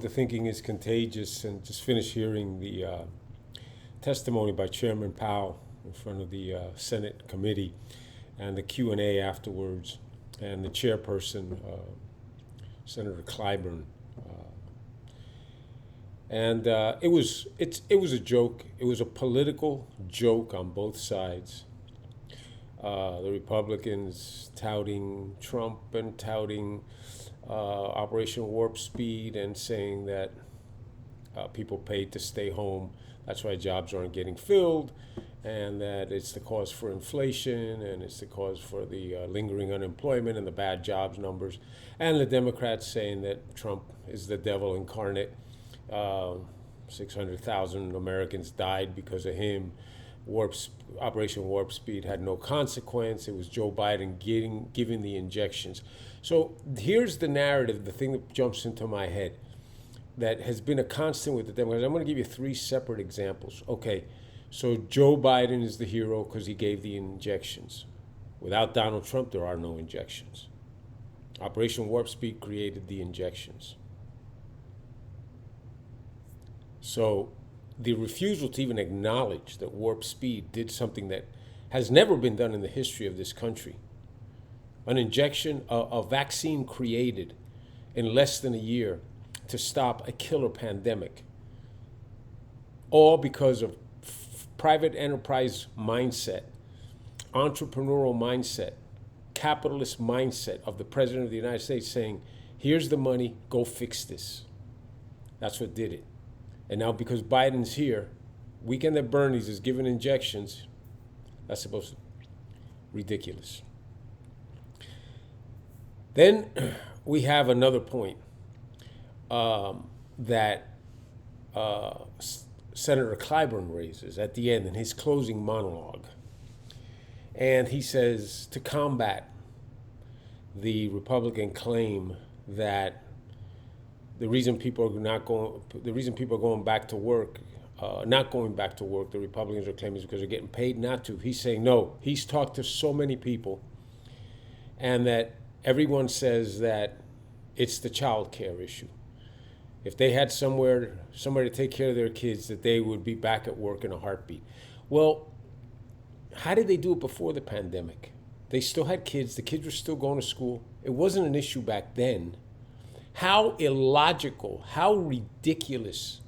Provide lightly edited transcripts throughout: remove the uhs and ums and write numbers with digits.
The thinking is contagious, and just finished hearing the testimony by Chairman Powell in front of the Senate committee, and the Q&A afterwards, and the chairperson, Senator Clyburn, and it was a joke. It was a political joke on both sides. The Republicans touting Trump and touting Operation Warp Speed and saying that people paid to stay home. That's why jobs aren't getting filled, and that it's the cause for inflation, and it's the cause for the lingering unemployment and the bad jobs numbers. And the Democrats saying that Trump is the devil incarnate. 600,000 Americans died because of him. Operation Warp Speed had no consequence. It was Joe Biden giving the injections. So here's the narrative, the thing that jumps into my head that has been a constant with the Democrats. I'm going to give you three separate examples. Okay, so Joe Biden is the hero because he gave the injections. Without Donald Trump, there are no injections. Operation Warp Speed created the injections. So the refusal to even acknowledge that Warp Speed did something that has never been done in the history of this country. An injection, a vaccine created in less than a year to stop a killer pandemic. All because of private enterprise mindset, entrepreneurial mindset, capitalist mindset of the President of the United States saying, here's the money, go fix this. That's what did it. And now because Biden's here, weekend at Bernie's is giving injections, that's supposed to be ridiculous. Then we have another point that Senator Clyburn raises at the end in his closing monologue. And he says to combat the Republican claim that the reason people are going back to work, not going back to work, the Republicans are claiming is because they're getting paid not to. He's saying no. He's talked to so many people, and that everyone says that it's the child care issue. If they had somewhere to take care of their kids, that they would be back at work in a heartbeat. Well, how did they do it before the pandemic? They still had kids. The kids were still going to school. It wasn't an issue back then. How illogical, how ridiculous.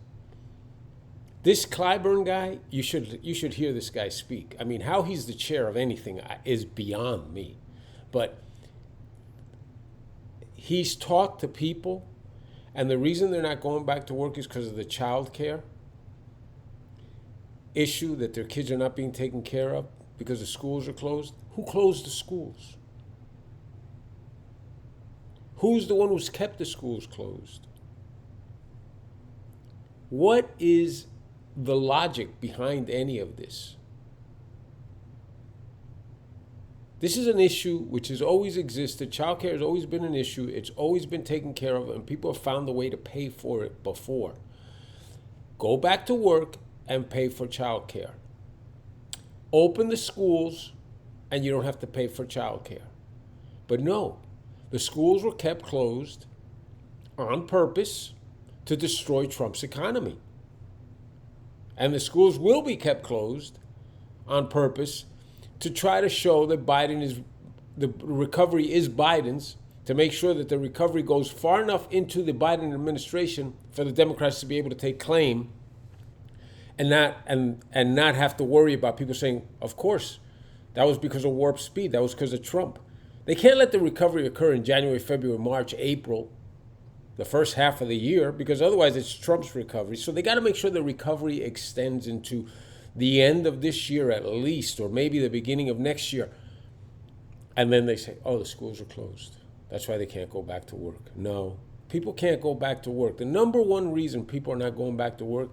This Clyburn guy, you should hear this guy speak. I mean, how he's the chair of anything is beyond me. But he's talked to people, and the reason they're not going back to work is because of the child care issue, that their kids are not being taken care of because the schools are closed. Who closed the schools? Who's the one who's kept the schools closed? What is the logic behind any of this? This is an issue which has always existed. Childcare has always been an issue. It's always been taken care of, and people have found a way to pay for it before. Go back to work and pay for childcare. Open the schools, and you don't have to pay for childcare. But no. The schools were kept closed on purpose to destroy Trump's economy. And the schools will be kept closed on purpose to try to show that the recovery is Biden's, to make sure that the recovery goes far enough into the Biden administration for the Democrats to be able to take claim and not have to worry about people saying, of course, that was because of Warp Speed, that was because of Trump. They can't let the recovery occur in January, February, March, April, the first half of the year, because otherwise it's Trump's recovery. So they got to make sure the recovery extends into the end of this year at least, or maybe the beginning of next year. And then they say, oh, the schools are closed. That's why they can't go back to work. No, people can't go back to work. The number one reason people are not going back to work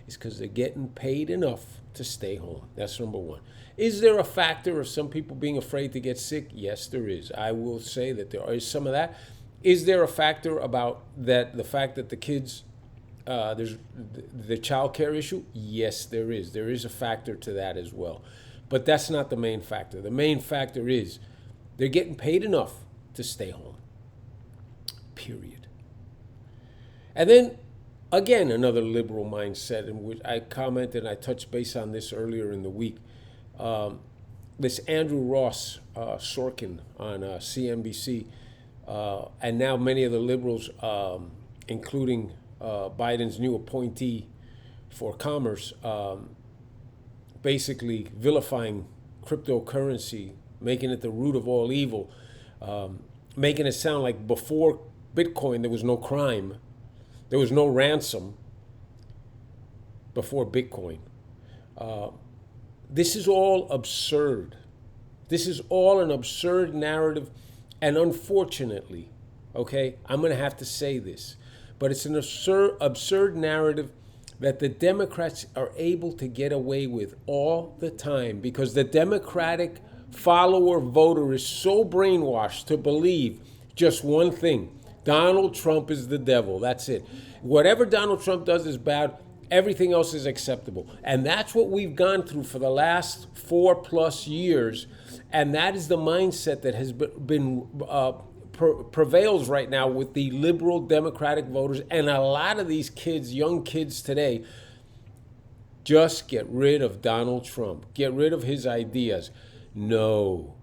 is because they're getting paid enough to stay home. That's number one. Is there a factor of some people being afraid to get sick? Yes, there is. I will say that there is some of that. Is there a factor about that, the fact that the kids, there's the child care issue? Yes, there is. There is a factor to that as well. But that's not the main factor. The main factor is they're getting paid enough to stay home. Period. And then Again, another liberal mindset, in which I commented, I touched base on this earlier in the week. This Andrew Ross Sorkin on CNBC, and now many of the liberals, including Biden's new appointee for commerce, basically vilifying cryptocurrency, making it the root of all evil, making it sound like before Bitcoin there was no crime, there was no ransom before Bitcoin. This is all absurd. This is all an absurd narrative, and unfortunately, okay, I'm going to have to say this, but it's an absurd narrative that the Democrats are able to get away with all the time, because the Democratic follower voter is so brainwashed to believe just one thing: Donald Trump is the devil. That's it. Whatever Donald Trump does is bad. Everything else is acceptable. And that's what we've gone through for the last 4+ years. And that is the mindset that has been prevails right now with the liberal Democratic voters. And a lot of these kids, young kids today, just get rid of Donald Trump. Get rid of his ideas. No.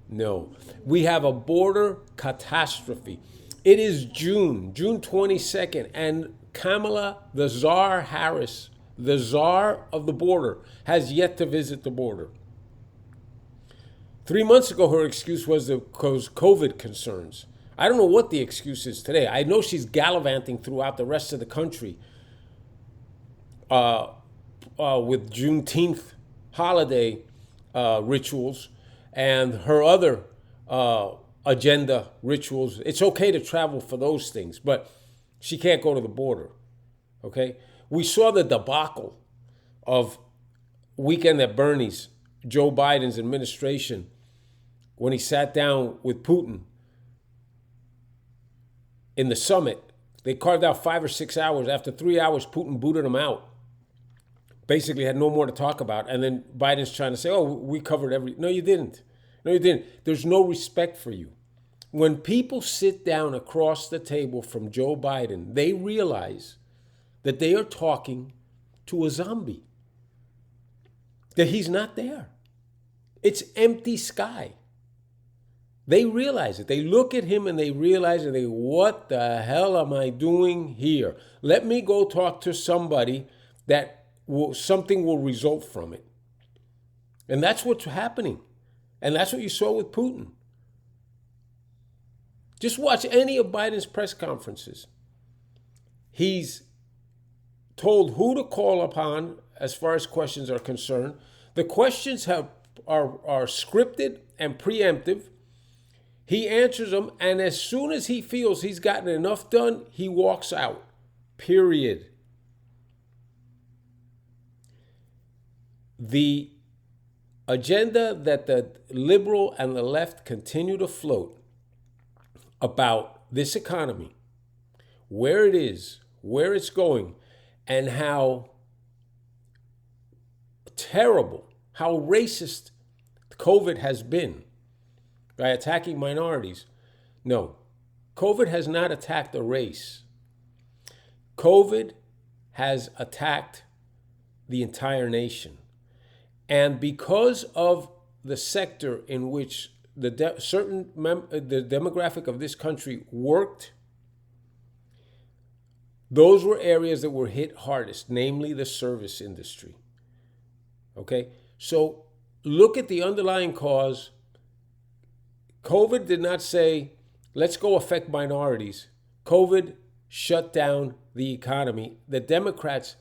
We have a border catastrophe. It is June 22nd, and Kamala, the Czar Harris, the czar of the border, has yet to visit the border. 3 months ago, her excuse was because COVID concerns. I don't know what the excuse is today. I know she's gallivanting throughout the rest of the country with Juneteenth holiday rituals and her other agenda rituals. It's okay to travel for those things, but she can't go to the border, okay? We saw the debacle of Weekend at Bernie's, Joe Biden's administration, when he sat down with Putin in the summit. They carved out 5 or 6 hours. After 3 hours, Putin booted him out. Basically had no more to talk about. And then Biden's trying to say, oh, we covered everything. No, you didn't. There's no respect for you. When people sit down across the table from Joe Biden, they realize that they are talking to a zombie, that he's not there. It's empty sky. They realize it. They look at him and they realize that what the hell am I doing here? Let me go talk to somebody that something will result from it. And that's what's happening. And that's what you saw with Putin. Just watch any of Biden's press conferences. He's told who to call upon as far as questions are concerned. The questions are scripted and preemptive. He answers them, and as soon as he feels he's gotten enough done, he walks out. Period. The agenda that the liberal and the left continue to float about this economy, where it is, where it's going, and how terrible, how racist COVID has been by attacking minorities. No, COVID has not attacked a race. COVID has attacked the entire nation. And because of the sector in which the demographic of this country worked, those were areas that were hit hardest, namely the service industry. Okay? So look at the underlying cause. COVID did not say, let's go affect minorities. COVID shut down the economy. The Democrats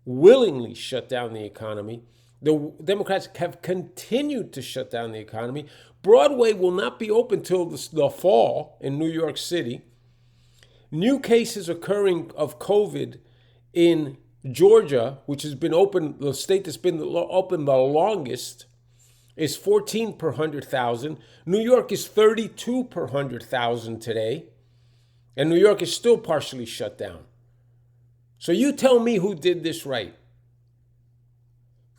willingly shut down the economy. The Democrats have continued to shut down the economy. Broadway will not be open till the fall in New York City. New cases occurring of COVID in Georgia, which has been open, the state that's been open the longest, is 14 per 100,000. New York is 32 per 100,000 today. And New York is still partially shut down. So you tell me who did this right.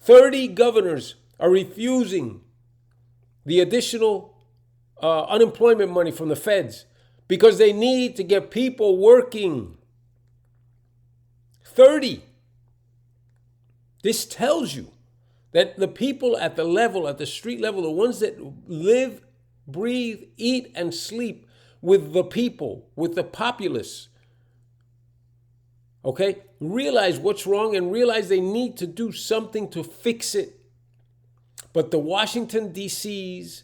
30 governors are refusing the additional unemployment money from the feds because they need to get people working. 30. This tells you that the people at the level, at the street level, the ones that live, breathe, eat, and sleep with the people, with the populace, okay, realize what's wrong and realize they need to do something to fix it. But the Washington, D.C.'s,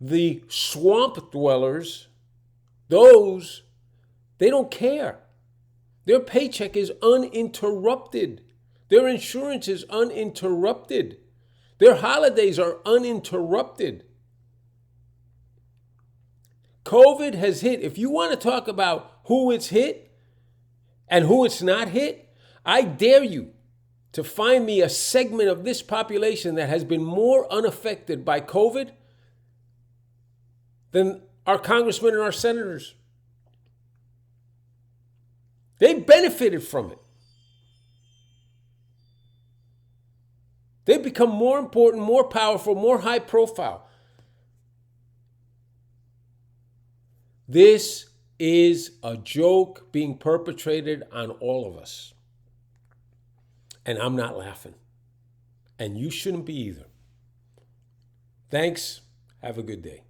the swamp dwellers, those, they don't care. Their paycheck is uninterrupted. Their insurance is uninterrupted. Their holidays are uninterrupted. COVID has hit. If you want to talk about who it's hit and who it's not hit, I dare you to find me a segment of this population that has been more unaffected by COVID than our congressmen and our senators. They benefited from it. They've become more important, more powerful, more high profile. This is a joke being perpetrated on all of us. And I'm not laughing. And you shouldn't be either. Thanks. Have a good day.